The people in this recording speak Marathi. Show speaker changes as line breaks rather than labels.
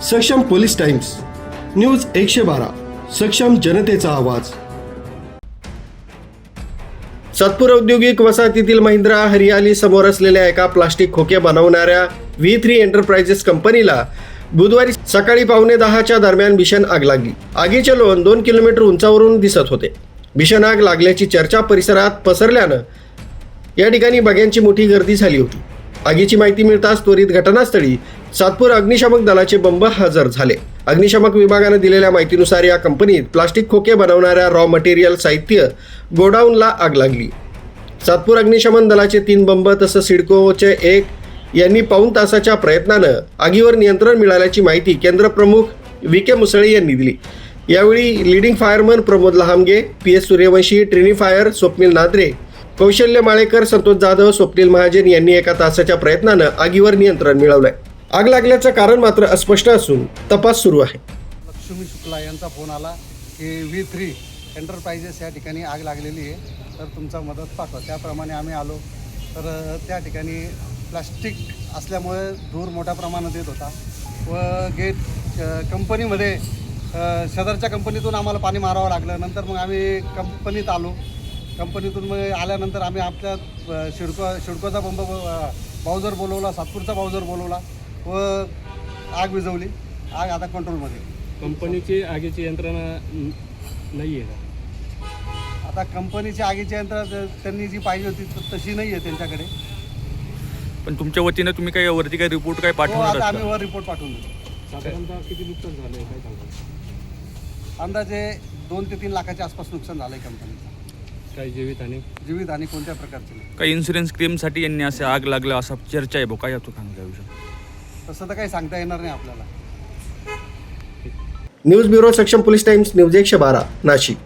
सक्षम पोलीस टाइम्स न्यूज 112 सक्षम जनतेचा आवाज। सातपूर औद्योगिक वसाहतीतील महिंद्रा हरियाली समोर असलेल्या एका प्लास्टिक खोके बनवणाऱ्या V3 एंटरप्राइजेस कंपनीला बुधवारी सकाळी 9:15च्या दरम्यान भीषण आग लागली। आगीचे लोण 2 किलोमीटर उंचावरून दिसत होते। भीषण आग लागल्याची चर्चा परिसरात पसरल्यानं या ठिकाणी बघ्यांची मोठी गर्दी झाली होती। आगीची माहिती मिळताच त्वरित घटनास्थळी सातपूर अग्निशामक दलाचे बंब हजर झाले। अग्निशामक विभागाने दिलेल्या माहितीनुसार या कंपनीत प्लास्टिक खोके बनवणाऱ्या रॉ मटेरियल साहित्य गोडाऊनला आग लागली। सातपूर अग्निशमन दलाचे 3 बंब तसंच सिडकोचे 1 यांनी पाऊण तासाच्या प्रयत्नानं आगीवर नियंत्रण मिळाल्याची माहिती केंद्र प्रमुख VK मुसळे यांनी दिली। यावेळी leading fireman Pramod Lahamge, PS Suryavanshi, trainee fire Swapnil Nadre, Kaushalya Malekar, Santosh Jadhav, Swapnil Mahajan यांनी एका तासाच्या प्रयत्नानं आगीवर नियंत्रण मिळवलंय। आग लागल्याचं कारण मात्र अस्पष्ट असून तपास सुरू आहे।
लक्ष्मी शुक्ला यांचा फोन आला की V3 एंटरप्राइजेस या ठिकाणी आग लागलेली आहे, तर तुमचा मदत पाठवा। त्याप्रमाणे आम्ही आलो, तर त्या ठिकाणी प्लास्टिक असल्यामुळे धूर मोठ्या प्रमाणात येत होता व गेट कंपनीमध्ये शेजारच्या कंपनीतून आम्हाला पाणी मारावं लागलं। नंतर मग आम्ही कंपनीत आलो। कंपनीतून मग आल्यानंतर आम्ही आपल्या शिडकोचा बंब बाउजर बोलवला, सातपूरचा बाउजर बोलवला व आग विझवली। आग आता कंट्रोलमध्ये।
कंपनीची आगीची यंत्रणा नाही आहे का?
आता कंपनीची आगीची यंत्रणा त्यांनी जी पाहिजे होती तशी नाही आहे त्यांच्याकडे।
पण तुमच्या वतीनं तुम्ही काही वरती काही रिपोर्ट काय पाठवणार?
आता आम्ही वर रिपोर्ट पाठवून देऊ।
साधारणतः किती नुकसान झालं काय सांगा?
अंदाजे 2 ते 3 लाखाच्या आसपास नुकसान झालं आहे कंपनीचं।
काही
जीवितहानी कोणत्या प्रकारची नाही।
काही इन्शुरन्स क्लेमसाठी यांनी असे आग लागलं असा चर्चा आहे, काय यातून सांगा विषय?
तसं तर काही सांगता येणार नाही आपल्याला।
न्यूज ब्युरो सक्षम पोलीस टाइम्स न्यूज 112 नाशिक।